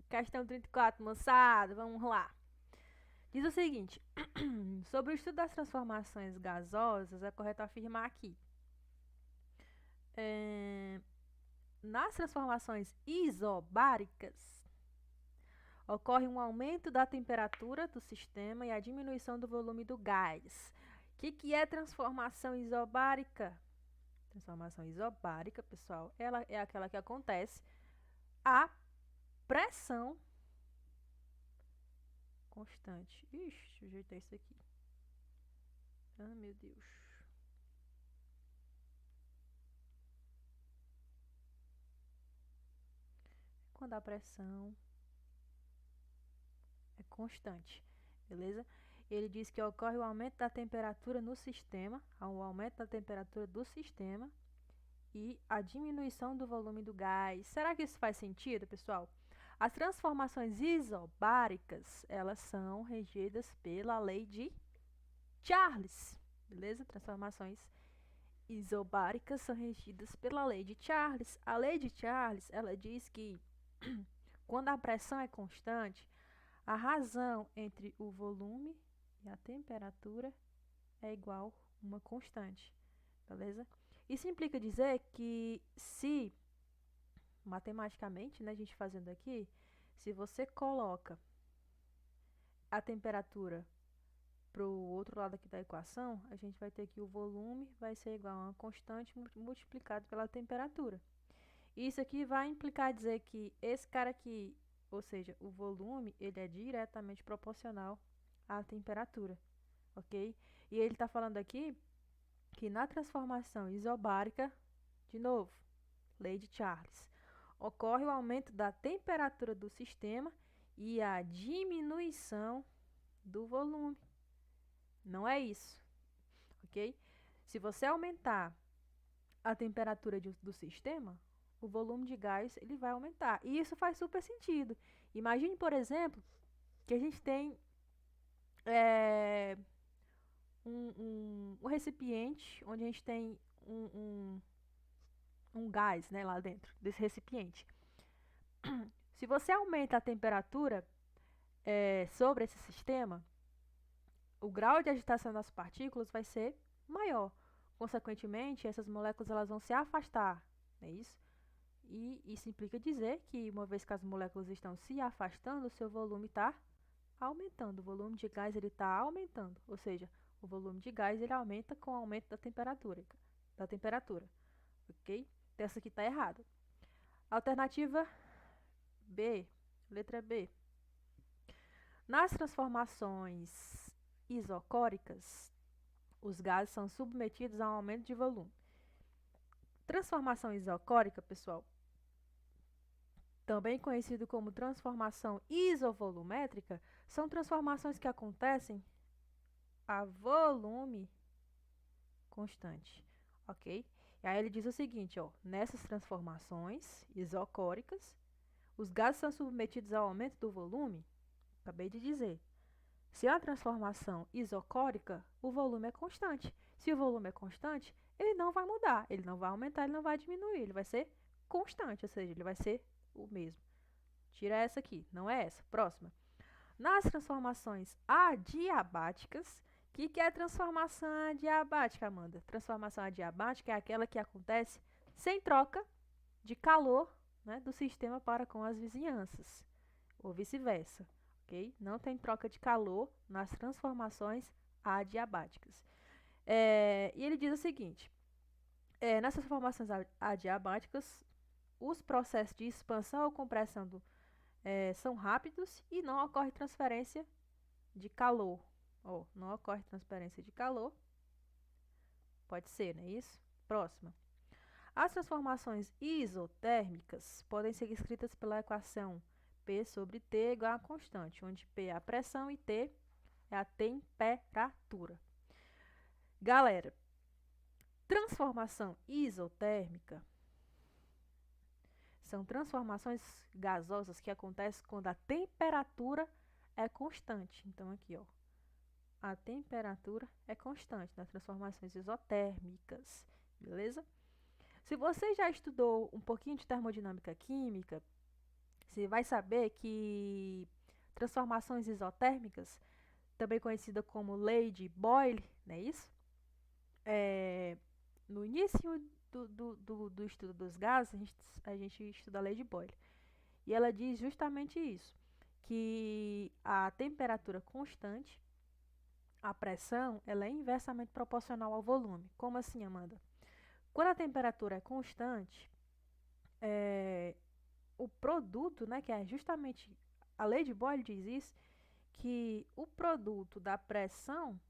Questão 34, moçada, vamos lá. Diz o seguinte: sobre o estudo das transformações gasosas, é correto afirmar aqui. Nas transformações isobáricas, ocorre um aumento da temperatura do sistema e a diminuição do volume do gás. O que é transformação isobárica? Transformação isobárica, pessoal, ela é aquela que acontece a pressão constante. Ixi, deixa eu ajeitar isso aqui. Ah, meu Deus. Quando a pressão é constante, beleza? Ele diz que ocorre o aumento da temperatura no sistema, o aumento da temperatura do sistema e a diminuição do volume do gás. Será que isso faz sentido, pessoal? As transformações isobáricas, elas são regidas pela lei de Charles, beleza? Transformações isobáricas são regidas pela lei de Charles. A lei de Charles, ela diz que quando a pressão é constante, a razão entre o volume e a temperatura é igual a uma constante, beleza? Isso implica dizer que se, matematicamente, né, a gente fazendo aqui, se você coloca a temperatura para o outro lado aqui da equação, a gente vai ter que o volume vai ser igual a uma constante multiplicado pela temperatura. Isso aqui vai implicar dizer que esse cara aqui, ou seja, o volume, ele é diretamente proporcional à temperatura, ok? E ele está falando aqui que na transformação isobárica, de novo, lei de Charles, ocorre o aumento da temperatura do sistema e a diminuição do volume. Não é isso, ok? Se você aumentar a temperatura do sistema, o volume de gás ele vai aumentar. E isso faz super sentido. Imagine, por exemplo, que a gente tem um recipiente onde a gente tem um gás, né, lá dentro desse recipiente. Se você aumenta a temperatura sobre esse sistema, o grau de agitação das partículas vai ser maior. Consequentemente, essas moléculas elas vão se afastar, não é isso? E isso implica dizer que, uma vez que as moléculas estão se afastando, o seu volume está aumentando. O volume de gás está aumentando. Ou seja, o volume de gás ele aumenta com o aumento da temperatura. Ok? Então, essa aqui está errada. Alternativa B. Letra B. Nas transformações isocóricas, os gases são submetidos a um aumento de volume. Transformação isocórica, pessoal, também conhecido como transformação isovolumétrica, são transformações que acontecem a volume constante, ok? E aí ele diz o seguinte, ó, nessas transformações isocóricas, os gases são submetidos ao aumento do volume, acabei de dizer. Se é uma transformação isocórica, o volume é constante. Se o volume é constante, ele não vai mudar, ele não vai aumentar, ele não vai diminuir, ele vai ser constante, ou seja, ele vai ser o mesmo. Tira essa aqui, não é essa. Próxima. Nas transformações adiabáticas, o que é transformação adiabática, Amanda? Transformação adiabática é aquela que acontece sem troca de calor, né, do sistema para com as vizinhanças, ou vice-versa, ok? Não tem troca de calor nas transformações adiabáticas. E ele diz o seguinte, nessas transformações adiabáticas, os processos de expansão ou compressão são rápidos e não ocorre transferência de calor. Não ocorre transferência de calor. Pode ser, não é isso? Próxima. As transformações isotérmicas podem ser escritas pela equação P sobre T é igual a constante, onde P é a pressão e T é a temperatura. Galera, transformação isotérmica são transformações gasosas que acontecem quando a temperatura é constante. Então, aqui, ó, a temperatura é constante nas transformações isotérmicas, beleza? Se você já estudou um pouquinho de termodinâmica química, você vai saber que transformações isotérmicas, também conhecida como lei de Boyle, não é isso? É, no início do estudo dos gases, a gente estuda a lei de Boyle. E ela diz justamente isso, que a temperatura constante, a pressão, ela é inversamente proporcional ao volume. Como assim, Amanda? Quando a temperatura é constante, o produto, né, que é justamente a lei de Boyle diz isso, que o produto da pressão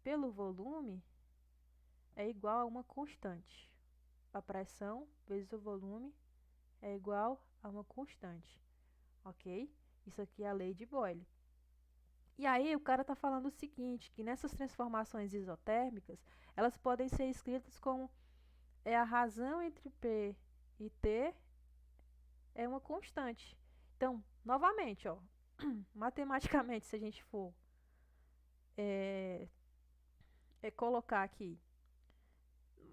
pelo volume é igual a uma constante. A pressão vezes o volume é igual a uma constante, ok? Isso aqui é a lei de Boyle. E aí o cara está falando o seguinte, que nessas transformações isotérmicas, elas podem ser escritas como a razão entre P e T é uma constante. Então, novamente, ó, matematicamente, se a gente for é, colocar aqui,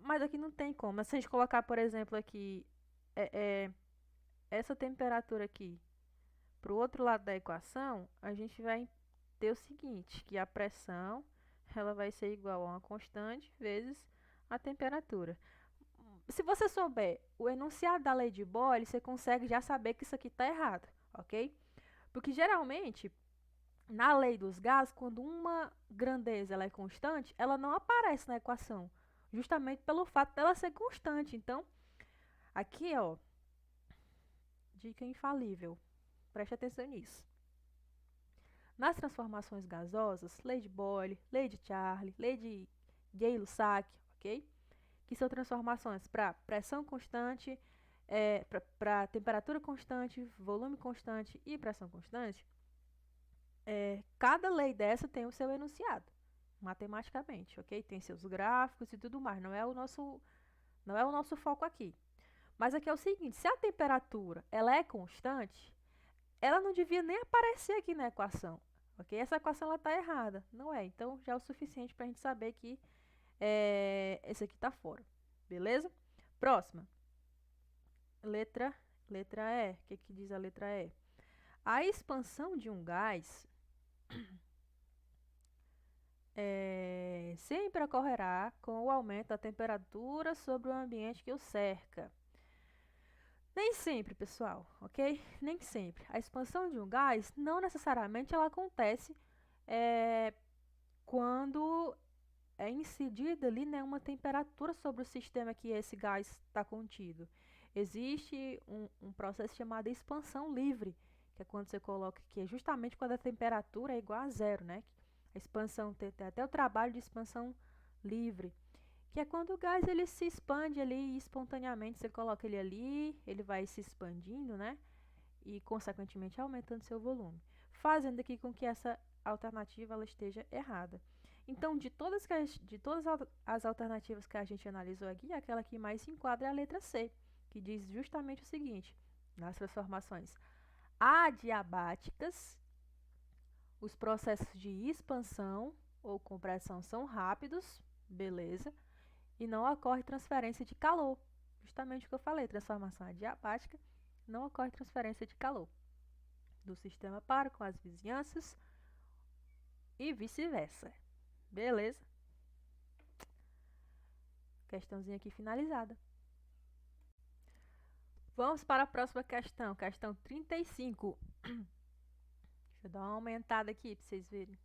mas aqui não tem como. Mas se a gente colocar, por exemplo, aqui é, é, essa temperatura aqui para o outro lado da equação, a gente vai ter o seguinte, que a pressão ela vai ser igual a uma constante vezes a temperatura. Se você souber o enunciado da lei de Boyle, você consegue já saber que isso aqui está errado, ok? Porque geralmente, na lei dos gases, quando uma grandeza ela é constante, ela não aparece na equação, justamente pelo fato dela ser constante. Então, aqui, ó, dica infalível. Preste atenção nisso. Nas transformações gasosas, lei de Boyle, lei de Charlie, lei de Gay-Lussac, ok? Que são transformações para pressão constante, para temperatura constante, volume constante e pressão constante. Cada lei dessa tem o seu enunciado, matematicamente, ok? Tem seus gráficos e tudo mais. Não é o nosso foco aqui. Mas aqui é o seguinte: se a temperatura ela é constante, ela não devia nem aparecer aqui na equação, ok? Essa equação está errada, não é? Então já é o suficiente para a gente saber que esse aqui está fora, beleza? Próxima, letra E. O que diz a letra E? A expansão de um gás sempre ocorrerá com o aumento da temperatura sobre o ambiente que o cerca. Nem sempre, pessoal, ok? Nem sempre. A expansão de um gás não necessariamente ela acontece quando é incidida ali, né, uma temperatura sobre o sistema que esse gás está contido. Existe um processo chamado expansão livre, que é quando você coloca que é justamente quando a temperatura é igual a zero, né? A expansão tem até o trabalho de expansão livre, que é quando o gás ele se expande ali espontaneamente, você coloca ele ali, ele vai se expandindo, né? E consequentemente aumentando seu volume, fazendo aqui com que essa alternativa ela esteja errada. Então, de todas as alternativas que a gente analisou aqui, aquela que mais se enquadra é a letra C, que diz justamente o seguinte: nas transformações adiabáticas, os processos de expansão ou compressão são rápidos, beleza, e não ocorre transferência de calor. Justamente o que eu falei, transformação adiabática, não ocorre transferência de calor do sistema para com as vizinhanças e vice-versa. Beleza? Questãozinha aqui finalizada. Vamos para a próxima questão, questão 35. Deixa eu dar uma aumentada aqui para vocês verem.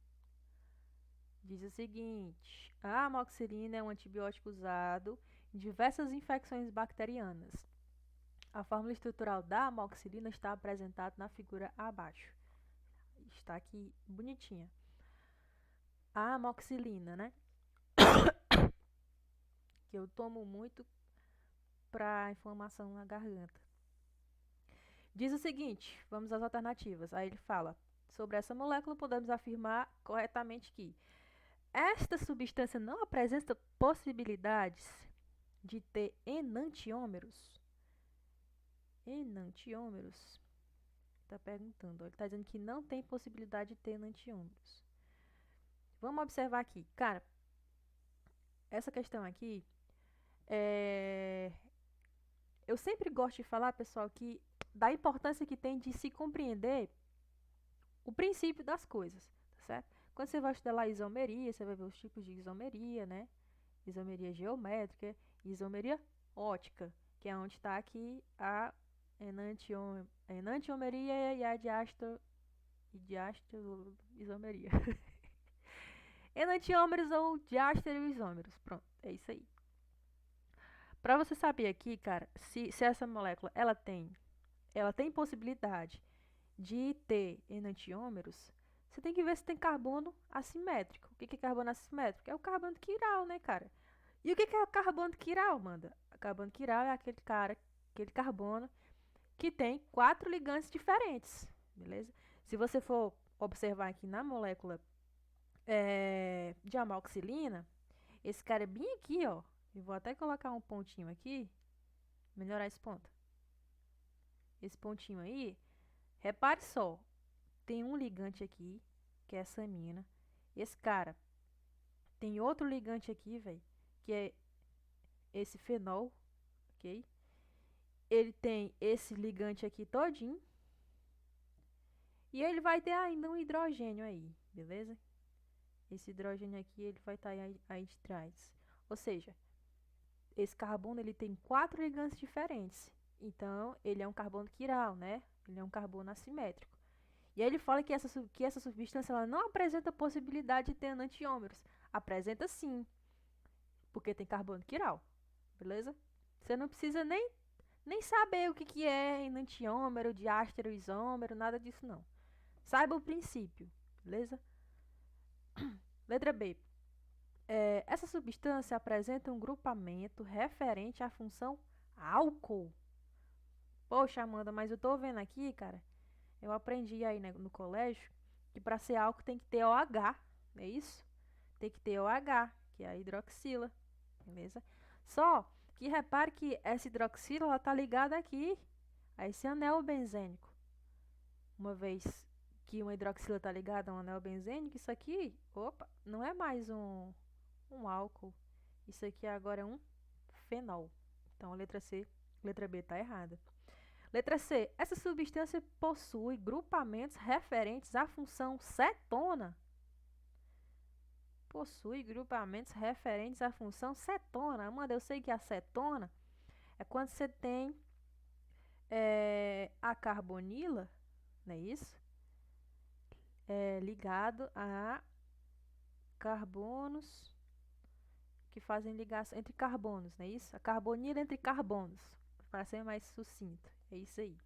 Diz o seguinte: a amoxicilina é um antibiótico usado em diversas infecções bacterianas. A fórmula estrutural da amoxicilina está apresentada na figura abaixo. Está aqui bonitinha. A amoxicilina, né? Que eu tomo muito para inflamação na garganta. Diz o seguinte, vamos às alternativas. Aí ele fala: sobre essa molécula podemos afirmar corretamente que esta substância não apresenta possibilidades de ter enantiômeros. Enantiômeros? Está perguntando. Ele está dizendo que não tem possibilidade de ter enantiômeros. Vamos observar aqui. Cara, essa questão aqui eu sempre gosto de falar, pessoal, que da importância que tem de se compreender o princípio das coisas, tá certo? Quando você vai estudar lá isomeria, você vai ver os tipos de isomeria, né? Isomeria geométrica e isomeria ótica, que é onde está aqui a enantiomeria e a diastereoisomeria. Enantiômeros ou diastereoisômeros. Pronto, é isso aí. Para você saber aqui, cara, se essa molécula ela tem possibilidade de ter enantiômeros, você tem que ver se tem carbono assimétrico. O que é carbono assimétrico? É o carbono quiral, né, cara? E o que é o carbono quiral, Amanda? O carbono quiral é aquele carbono que tem 4 ligantes diferentes, beleza? Se você for observar aqui na molécula de amoxicilina, esse cara é bem aqui, ó. Eu vou até colocar um pontinho aqui, melhorar esse ponto. Esse pontinho aí, repare só, tem um ligante aqui, que é essa amina. Esse cara tem outro ligante aqui, velho, que é esse fenol, ok? Ele tem esse ligante aqui todinho. E ele vai ter ainda um hidrogênio aí, beleza? Esse hidrogênio aqui, ele vai estar aí de trás. Ou seja, esse carbono, ele tem 4 ligantes diferentes. Então, ele é um carbono quiral, né? Ele é um carbono assimétrico. E aí ele fala que essa substância ela não apresenta possibilidade de ter enantiômeros. Apresenta sim, porque tem carbono quiral, beleza? Você não precisa nem saber o que é enantiômero, diastereoisômero, nada disso não. Saiba o princípio, beleza? Letra B. Essa substância apresenta um grupamento referente à função álcool. Poxa, Amanda, mas eu tô vendo aqui, cara, eu aprendi aí no colégio que para ser álcool tem que ter OH, não é isso? Tem que ter OH, que é a hidroxila, beleza? Só que repare que essa hidroxila ela tá ligada aqui a esse anel benzênico. Uma vez que uma hidroxila está ligada a um anel benzênico, isso aqui, opa, não é mais um álcool. Isso aqui agora é um fenol. Então, a letra B está errada. Letra C. Essa substância possui grupamentos referentes à função cetona. Possui grupamentos referentes à função cetona. Amanda, eu sei que a cetona é quando você tem a carbonila, não é isso? Ligado a carbonos que fazem ligação entre carbonos, não é isso? A carbonila entre carbonos, para ser mais sucinto. É isso aí.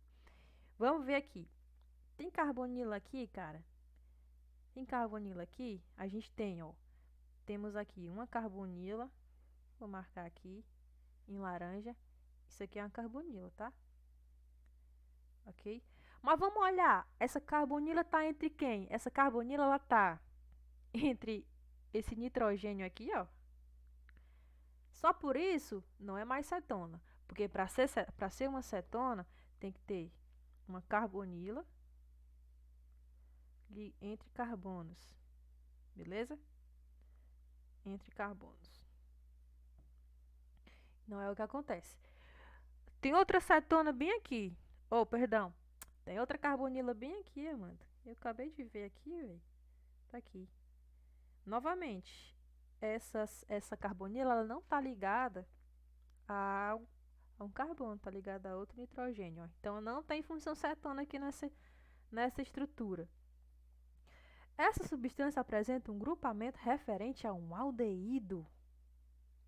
Vamos ver aqui. Tem carbonila aqui, cara? Tem carbonila aqui? A gente tem, ó. Temos aqui uma carbonila. Vou marcar aqui em laranja. Isso aqui é uma carbonila, tá? Ok? Mas vamos olhar. Essa carbonila tá entre quem? Essa carbonila, ela tá entre esse nitrogênio aqui, ó. Só por isso, não é mais cetona. Porque para ser uma cetona, tem que ter uma carbonila entre carbonos. Beleza? Entre carbonos. Não é o que acontece. Tem outra cetona bem aqui. Oh, perdão. Tem outra carbonila bem aqui, Amanda. Eu acabei de ver aqui, velho. Tá aqui. Novamente, essa carbonila ela não está ligada a um carbono, está ligada a outro nitrogênio. Ó. Então, não tem função cetona aqui nessa estrutura. Essa substância apresenta um grupamento referente a um aldeído.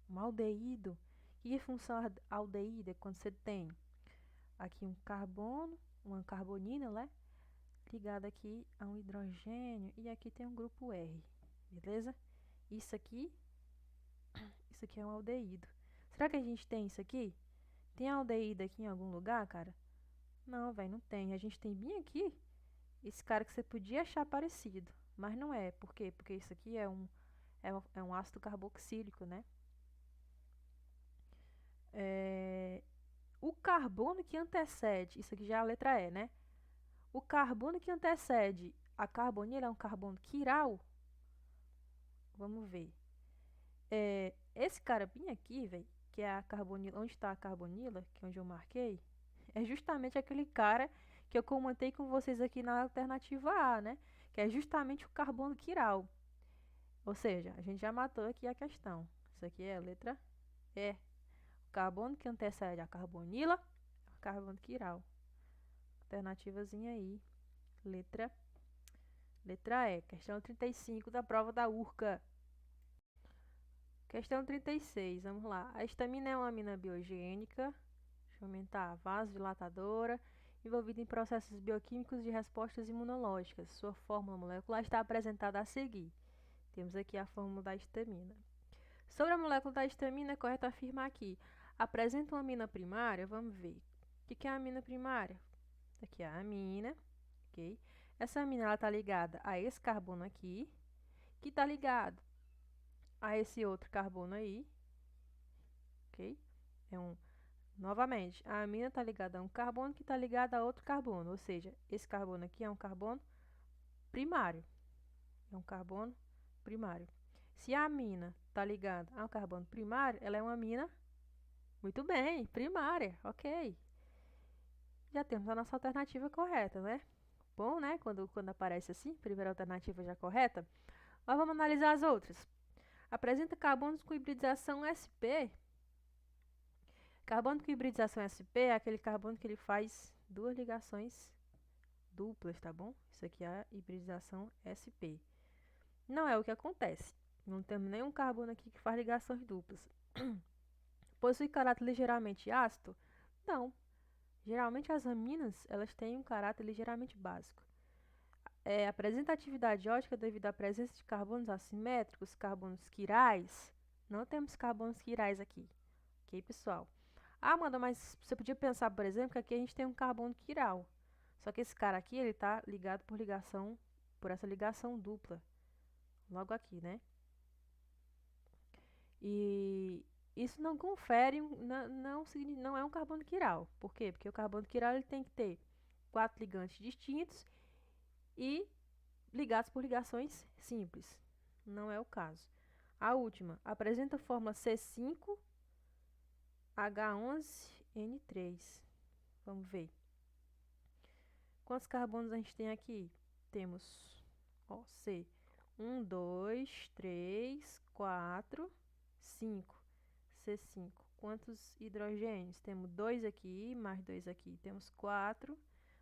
Um aldeído. E a função aldeído é quando você tem aqui um carbono, uma carbonina, né? Ligada aqui a um hidrogênio. E aqui tem um grupo R. Beleza? Isso aqui é um aldeído. Será que a gente tem isso aqui? Tem aldeído aqui em algum lugar, cara? Não, velho, não tem. A gente tem bem aqui esse cara que você podia achar parecido, mas não é. Por quê? Porque isso aqui é um ácido carboxílico, né? O carbono que antecede, isso aqui já é a letra E, né? O carbono que antecede a carbonila é um carbono quiral. Vamos ver. Esse cara bem aqui, velho, que é a carbonila, onde está a carbonila, que é onde eu marquei, é justamente aquele cara que eu comentei com vocês aqui na alternativa A, né? Que é justamente o carbono quiral. Ou seja, a gente já matou aqui a questão. Isso aqui é a letra E. O carbono que antecede a carbonila, é o carbono quiral. Alternativazinha aí. Letra E. Questão 35 da prova da URCA. Questão 36, vamos lá. A histamina é uma amina biogênica, deixa eu aumentar, vasodilatadora, envolvida em processos bioquímicos de respostas imunológicas. Sua fórmula molecular está apresentada a seguir. Temos aqui a fórmula da histamina. Sobre a molécula da histamina, é correto afirmar aqui. Apresenta uma amina primária, vamos ver. O que é a amina primária? Aqui é a amina, ok? Essa amina está ligada a esse carbono aqui, que está ligado a esse outro carbono aí, ok? Novamente, a amina está ligada a um carbono que está ligado a outro carbono, ou seja, esse carbono aqui é um carbono primário. É um carbono primário. Se a amina está ligada a um carbono primário, ela é uma amina, muito bem, primária, ok. Já temos a nossa alternativa correta, né? Bom, né? Quando aparece assim, primeira alternativa já correta. Mas vamos analisar as outras. Apresenta carbonos com hibridização sp. Carbono com hibridização sp é aquele carbono que ele faz duas ligações duplas, tá bom? Isso aqui é a hibridização sp. Não é o que acontece. Não temos nenhum carbono aqui que faz ligações duplas. Possui caráter ligeiramente ácido? Não. Geralmente as aminas, elas têm um caráter ligeiramente básico. Apresenta atividade ótica devido à presença de carbonos assimétricos, carbonos quirais. Não temos carbonos quirais aqui. Ok, pessoal? Ah, Amanda, mas você podia pensar, por exemplo, que aqui a gente tem um carbono quiral. Só que esse cara aqui, ele está ligado por essa ligação dupla. Logo aqui, né? E isso não confere, não é um carbono quiral. Por quê? Porque o carbono quiral ele tem que ter 4 ligantes distintos e ligados por ligações simples. Não é o caso. A última, apresenta a fórmula C5H11N3. Vamos ver. Quantos carbonos a gente tem aqui? Temos, ó, C. 1, 2, 3, 4, 5. C5. Quantos hidrogênios? Temos 2 aqui, mais 2 aqui. Temos 4,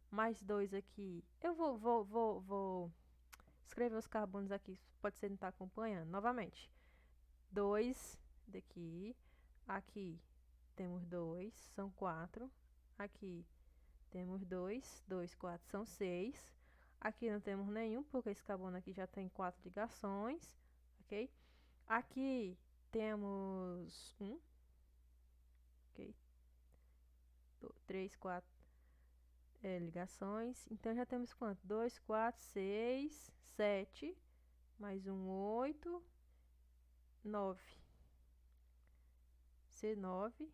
mais 2 aqui. Eu vou escrever os carbonos aqui. Pode ser que não está acompanhando. Novamente. 2 daqui. Aqui temos 2, são 4. Aqui temos 2, 2, 4 são 6. Aqui não temos nenhum, porque esse carbono aqui já tem 4 ligações, ok? Aqui temos 1, ok? 3, 4 ligações. Então, já temos quanto? 2, 4, 6, 7, mais um 8, 9. C9,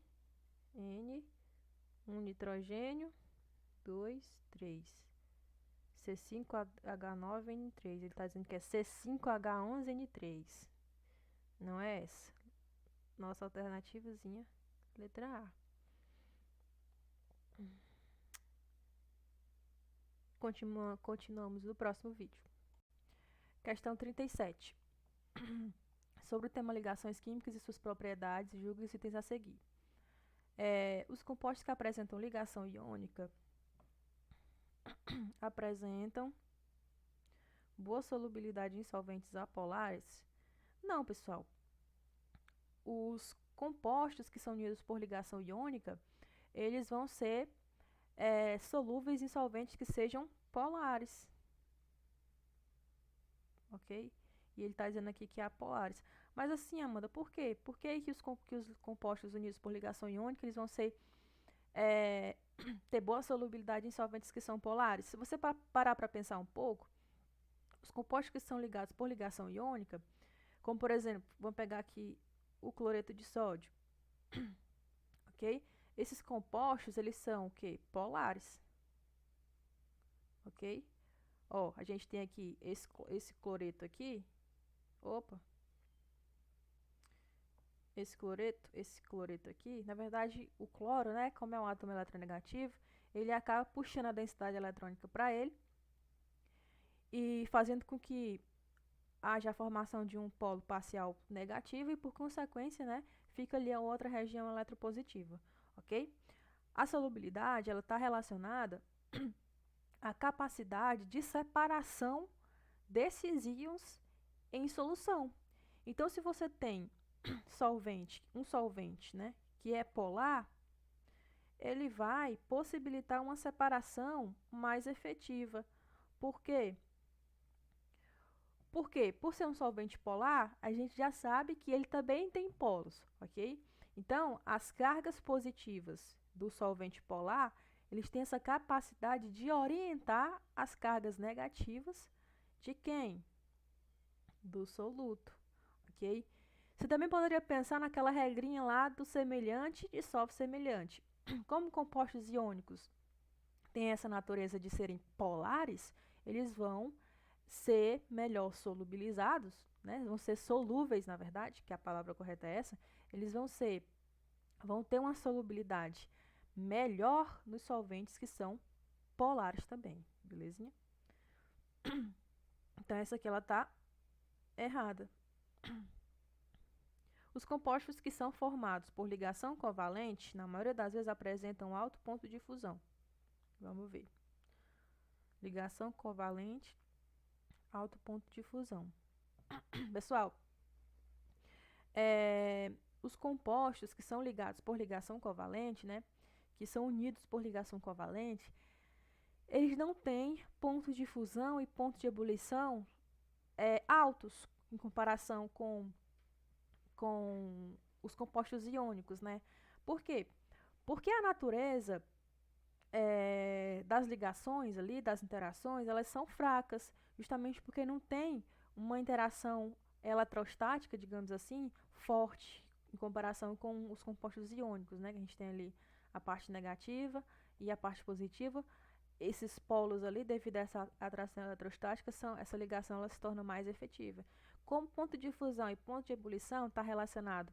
N, 1 nitrogênio, 2, 3. C5H9N3. Ele está dizendo que é C5H11N3. Não é essa. Nossa alternativazinha, letra A. Continuamos no próximo vídeo. Questão 37. Sobre o tema ligações químicas e suas propriedades, julgue os itens a seguir. Os compostos que apresentam ligação iônica apresentam boa solubilidade em solventes apolares? Não, pessoal. Os compostos que são unidos por ligação iônica, eles vão ser solúveis em solventes que sejam polares. Ok? E ele está dizendo aqui que é apolares. Mas assim, Amanda, por quê? Por que os compostos unidos por ligação iônica eles vão ser ter boa solubilidade em solventes que são polares? Se você parar para pensar um pouco, os compostos que são ligados por ligação iônica, como por exemplo, vamos pegar aqui o cloreto de sódio, ok? Esses compostos, eles são o quê? Polares, ok? Ó, a gente tem aqui esse cloreto aqui, opa, esse cloreto aqui, na verdade, o cloro, né, como é um átomo eletronegativo, ele acaba puxando a densidade eletrônica para ele e fazendo com que haja a formação de um polo parcial negativo e, por consequência, né, fica ali a outra região eletropositiva, ok? A solubilidade, ela está relacionada à capacidade de separação desses íons em solução. Então, se você tem um solvente, né, que é polar, ele vai possibilitar uma separação mais efetiva. Por quê? Porque, por ser um solvente polar, a gente já sabe que ele também tem polos, ok? Então, as cargas positivas do solvente polar, eles têm essa capacidade de orientar as cargas negativas de quem? Do soluto, ok? Você também poderia pensar naquela regrinha lá do semelhante dissolve semelhante. Como compostos iônicos têm essa natureza de serem polares, eles vão ser melhor solubilizados, né? Vão ser solúveis, na verdade, que a palavra correta é essa. Eles vão ter uma solubilidade melhor nos solventes que são polares também, belezinha? Então essa aqui ela tá errada. Os compostos que são formados por ligação covalente, na maioria das vezes apresentam alto ponto de fusão. Vamos ver. Ligação covalente, alto ponto de fusão. Pessoal, os compostos que são ligados por ligação covalente, né, que são unidos por ligação covalente, eles não têm pontos de fusão e pontos de ebulição altos em comparação com os compostos iônicos, né? Por quê? Porque a natureza das ligações ali, das interações, elas são fracas, justamente porque não tem uma interação eletrostática, digamos assim, forte em comparação com os compostos iônicos, né? Que a gente tem ali a parte negativa e a parte positiva. Esses polos ali, devido a essa atração eletrostática, essa ligação ela se torna mais efetiva. Como ponto de fusão e ponto de ebulição está relacionado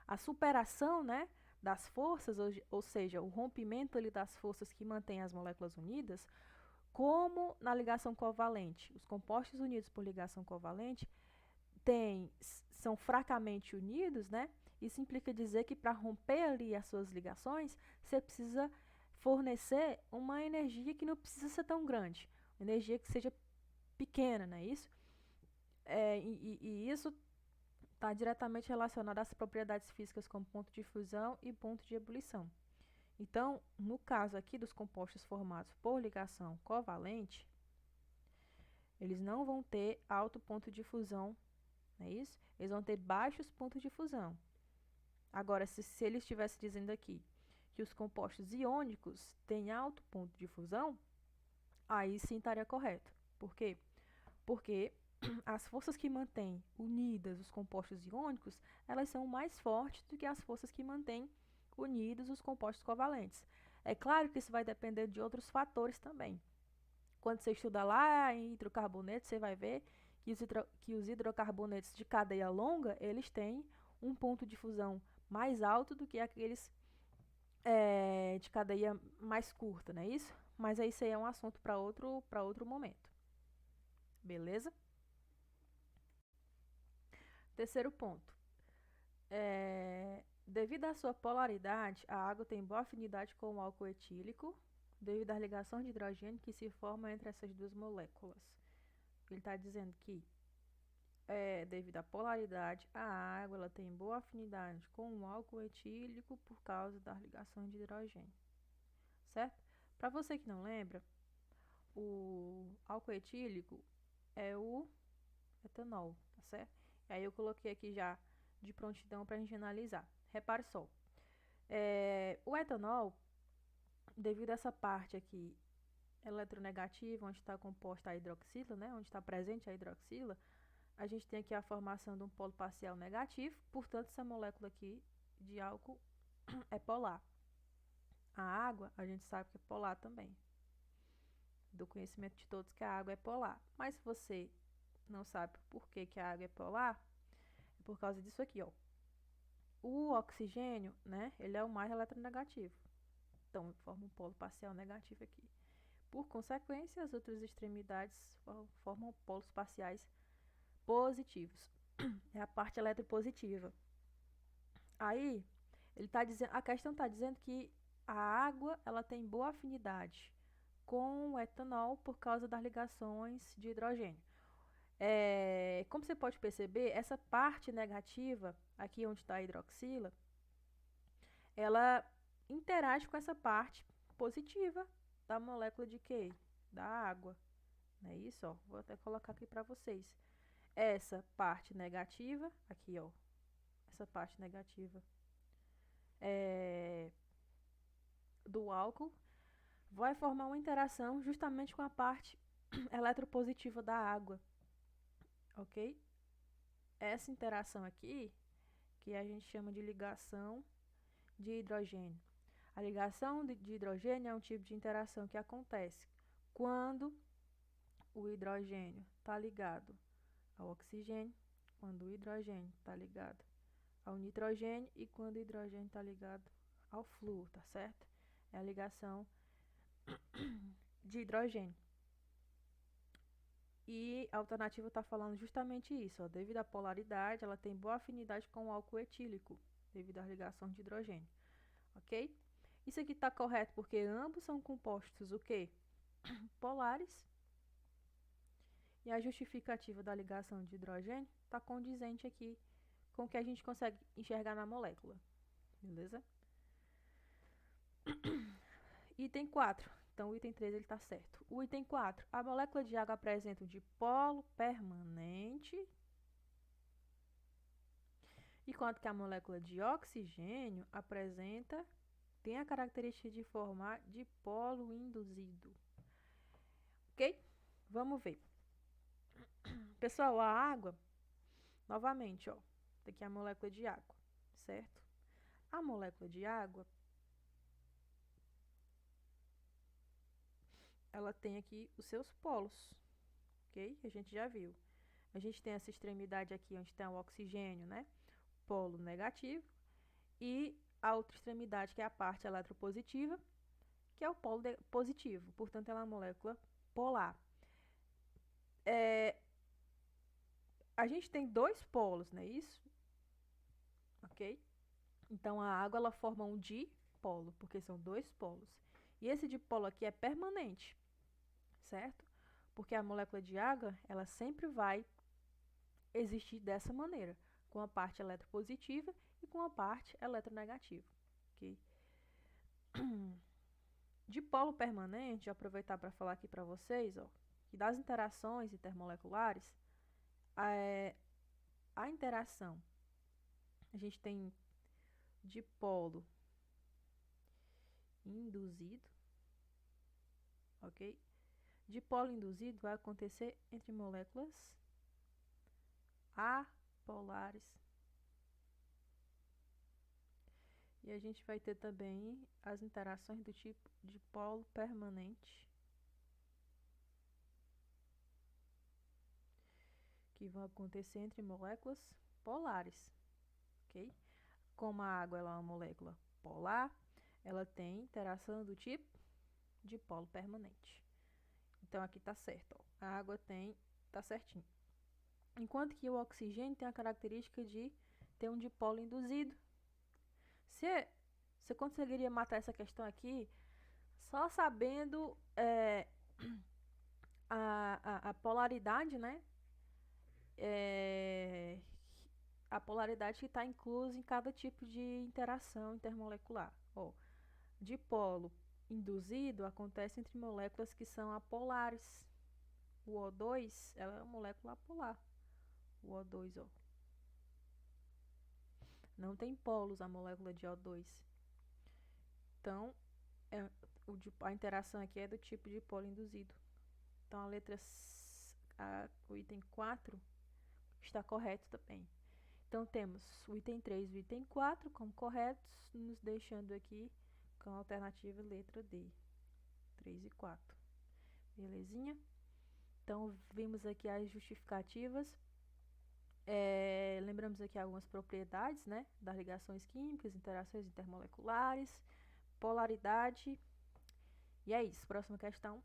à superação, né, das forças, ou seja, o rompimento ali das forças que mantêm as moléculas unidas, como na ligação covalente. Os compostos unidos por ligação covalente são fracamente unidos, né? Isso implica dizer que para romper ali as suas ligações, você precisa fornecer uma energia que não precisa ser tão grande, uma energia que seja pequena, não é isso? E isso está diretamente relacionado às propriedades físicas como ponto de fusão e ponto de ebulição. Então, no caso aqui dos compostos formados por ligação covalente, eles não vão ter alto ponto de fusão, não é isso? Eles vão ter baixos pontos de fusão. Agora, se ele estivesse dizendo aqui que os compostos iônicos têm alto ponto de fusão, aí sim estaria correto. Por quê? Porque as forças que mantêm unidas os compostos iônicos, elas são mais fortes do que as forças que mantêm unidos os compostos covalentes. É claro que isso vai depender de outros fatores também. Quando você estuda lá em hidrocarbonetos, você vai ver que os hidrocarbonetos de cadeia longa, eles têm um ponto de fusão mais alto do que aqueles de cadeia mais curta, não é isso? Mas isso aí é um assunto para outro momento. Beleza? Terceiro ponto. Devido à sua polaridade, a água tem boa afinidade com o álcool etílico, devido à ligação de hidrogênio que se forma entre essas duas moléculas. Ele está dizendo que, devido à polaridade, a água ela tem boa afinidade com o álcool etílico por causa da ligação de hidrogênio. Certo? Para você que não lembra, o álcool etílico é o etanol, tá certo? E aí eu coloquei aqui já de prontidão para a gente analisar. Repare só, o etanol, devido a essa parte aqui eletronegativa, onde está composta a hidroxila, né, onde está presente a hidroxila, a gente tem aqui a formação de um polo parcial negativo, portanto essa molécula aqui de álcool é polar. A água, a gente sabe que é polar também. Do conhecimento de todos que a água é polar. Mas se você não sabe por que a água é polar, é Por causa disso aqui, ó. O oxigênio, né, ele é o mais eletronegativo. Então, forma um polo parcial negativo aqui. Por consequência, as outras extremidades formam polos parciais positivos. É a parte eletropositiva. Aí, a questão está dizendo que a água ela tem boa afinidade com o etanol por causa das ligações de hidrogênio. Como você pode perceber, essa parte negativa, aqui onde está a hidroxila, ela interage com essa parte positiva da molécula de quê? Da água. Não é isso? Ó, vou até colocar aqui para vocês. Essa parte negativa, aqui ó, essa parte negativa do álcool vai formar uma interação justamente com a parte eletropositiva da água, ok? Essa interação aqui, que a gente chama de ligação de hidrogênio. A ligação de hidrogênio é um tipo de interação que acontece quando o hidrogênio está ligado ao oxigênio, quando o hidrogênio está ligado ao nitrogênio e quando o hidrogênio está ligado ao flúor, tá certo? É a ligação de hidrogênio. E a alternativa está falando justamente isso, ó, devido à polaridade, ela tem boa afinidade com o álcool etílico, devido à ligação de hidrogênio, ok? Isso aqui está correto porque ambos são compostos o quê? Polares. E a justificativa da ligação de hidrogênio está condizente aqui com o que a gente consegue enxergar na molécula, beleza? Item 4. Então, o item 3 ele está certo. O item 4. A molécula de água apresenta um dipolo permanente, enquanto que a molécula de oxigênio tem a característica de formar dipolo induzido. Ok? Vamos ver. Pessoal, a água, novamente, ó, aqui é a molécula de água, certo? A molécula de água, ela tem aqui os seus polos, ok? A gente já viu. A gente tem essa extremidade aqui onde tem o oxigênio, né? Polo negativo. E a outra extremidade, que é a parte eletropositiva, que é o polo positivo. Portanto, ela é uma molécula polar. A gente tem dois polos, não é isso? Ok? Então, a água ela forma um dipolo, porque são dois polos. E esse dipolo aqui é permanente, certo? Porque a molécula de água, ela sempre vai existir dessa maneira, com a parte eletropositiva e com a parte eletronegativa, ok? Dipolo permanente, vou aproveitar para falar aqui para vocês, ó, que das interações intermoleculares, a interação, a gente tem dipolo induzido, ok? Dipolo induzido vai acontecer entre moléculas apolares. E a gente vai ter também as interações do tipo dipolo permanente, que vão acontecer entre moléculas polares, ok? Como a água ela é uma molécula polar, ela tem interação do tipo dipolo permanente. Então, aqui está certo, ó. A água tá certinho. Enquanto que o oxigênio tem a característica de ter um dipolo induzido. Você conseguiria matar essa questão aqui só sabendo a polaridade, né? A polaridade que está inclusa em cada tipo de interação intermolecular. Ó, dipolo induzido acontece entre moléculas que são apolares. O O2 ela é uma molécula apolar. O O2, ó. Não tem polos a molécula de O2. Então, a interação aqui é do tipo de polo induzido. Então, o item 4 está correto também. Então, temos o item 3 e o item 4 como corretos, nos deixando aqui com a alternativa letra D, 3 e 4. Belezinha? Então, vimos aqui as justificativas Lembramos aqui algumas propriedades, né, das ligações químicas, interações intermoleculares, polaridade. E é isso. Próxima questão.